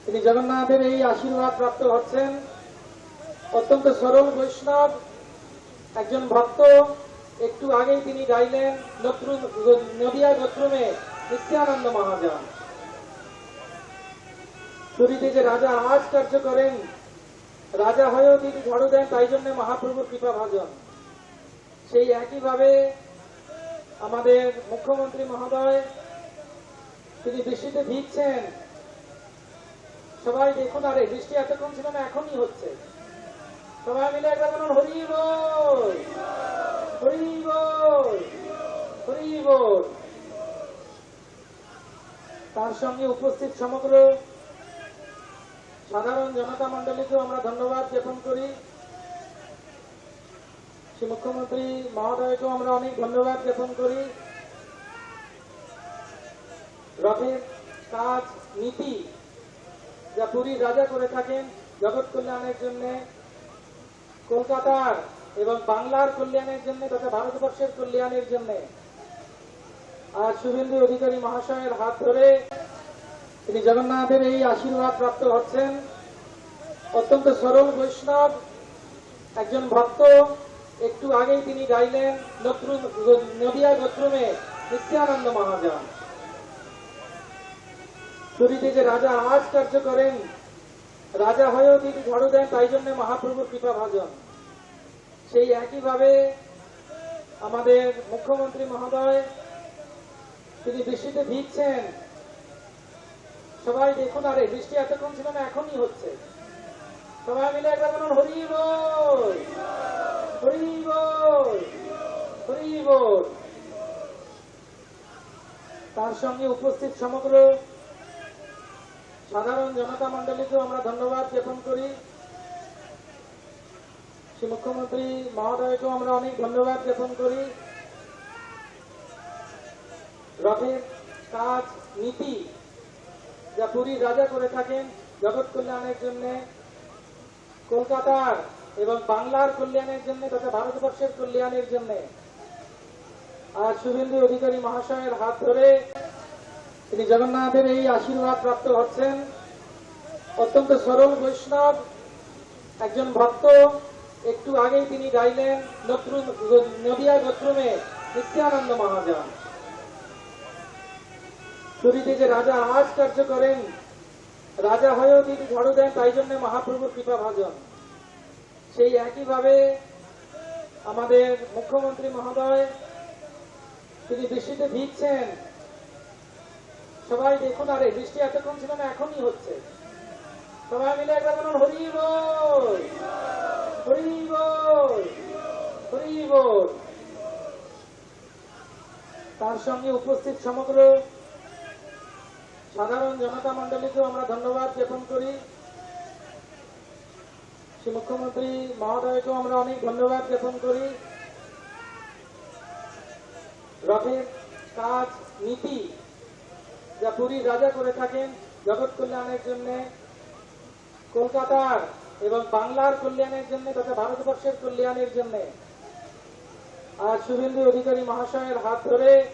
তিনি জগন্নাথের এই আশীর্বাদ প্রাপ্ত হচ্ছেন। অত্যন্ত সরল বৈষ্ণব একজন ভক্ত। একটু আগেই তিনি গাইলেন নদিয়া গোত্রমে নিত্যানন্দ মহাজন। পুরীতে যে রাজা আজ কার্য করেন, রাজা হয়েও তিনি ঝাড়ু দেন, তাই জন্য মহাপ্রভুর কৃপা ভাজন। সেই একইভাবে আমাদের মুখ্যমন্ত্রী মহোদয় তিনি বৃষ্টিতে ভিজছেন। সবাই দেখুন, আরে বৃষ্টি এতক্ষণ ছিল না, এখনই হচ্ছে। সবাই মিলে একবার বলুন হরি বল, হরি বল, হরি বল। তার সঙ্গে উপস্থিত সমগ্র সাধারণ জনতা মন্ডলীকেও আমরা ধন্যবাদ জ্ঞাপন করি। শ্রী মুখ্যমন্ত্রী মহোদয়কেও আমরা অনেক ধন্যবাদ জ্ঞাপন করি। রথের কাজ নীতি যা পুরীর রাজা করে থাকেন জগৎ কল্যাণের জন্য, কলকাতার এবং বাংলার কল্যাণের জন্য তথা ভারতবর্ষের কল্যাণের জন্য, আর শুভেন্দু অধিকারী মহাশয়ের হাত ধরে তিনি জগন্নাথের এই আশীর্বাদ প্রাপ্ত হচ্ছেন। অত্যন্ত সরল বৈষ্ণব একজন ভক্ত। একটু আগেই তিনি গাইলেন নদিয়া গোত্রমে নিত্যানন্দ মহাজন। পুরীতে যে রাজা আজ কার্য করেন, রাজা হয়েও তিনি ঝাড়ু দেন, তাই জন্য মহাপ্রভুর কৃপা ভাজন। সেই একইভাবে আমাদের মুখ্যমন্ত্রী মহোদয় তিনি বৃষ্টিতে ভিজছেন। সবাই দেখুন, আরে বৃষ্টি এতক্ষণ ছিল না, এখনই হচ্ছে। সবাই মিলে একবার বলুন হরি বল, হরি বল, হরি বল। তার সঙ্গে উপস্থিত সমগ্র সাধারণ জনতা মন্ডলীকেও আমরা ধন্যবাদ জ্ঞাপন করি। শ্রী মুখ্যমন্ত্রী মহোদয়কেও আমরা অনেক ধন্যবাদ জ্ঞাপন করি। রথের কাজ নীতি যা পুরীর রাজা করে থাকেন জগৎ কল্যাণের জন্য, কলকাতার এবং বাংলার কল্যাণের জন্য তথা ভারতবর্ষের কল্যাণের জন্য, আর শুভেন্দু অধিকারী মহাশয়ের হাত ধরে তিনি জগন্নাথের এই আশীর্বাদ প্রাপ্ত হচ্ছেন। অত্যন্ত সরল বৈষ্ণব একজন ভক্ত। একটু আগেই তিনি গাইলেন নদিয়া গোত্রমে নিত্যানন্দ মহাজন। পুরীতে যে রাজা আজ কার্য করেন, রাজা হয়েও তিনি ঝাড়ু দেন, তাই জন্য মহাপ্রভুর কৃপা ভাজন। সেই একইভাবে আমাদের মুখ্যমন্ত্রী মহোদয় তিনি বৃষ্টিতে ভিজছেন। সবাই দেখুন, আরে বৃষ্টি এতক্ষণ ছিল না, এখনই হচ্ছে। সবাই মিলে একবার বলুন হরি বল, হরি বল, হরি বল। তার সঙ্গে উপস্থিত সমগ্র সাধারণ জনতা মন্ডলীকেও আমরা ধন্যবাদ জ্ঞাপন করি। শ্রী মুখ্যমন্ত্রী মহোদয়কেও আমরা অনেক ধন্যবাদ জ্ঞাপন করি। রথের কাজ নীতি যা পুরীর রাজা করে থাকেন জগৎ কল্যাণের জন্য, কলকাতার এবং বাংলার কল্যাণের জন্য তথা ভারতবর্ষের কল্যাণের জন্য, আর শুভেন্দু অধিকারী মহাশয়ের হাত ধরে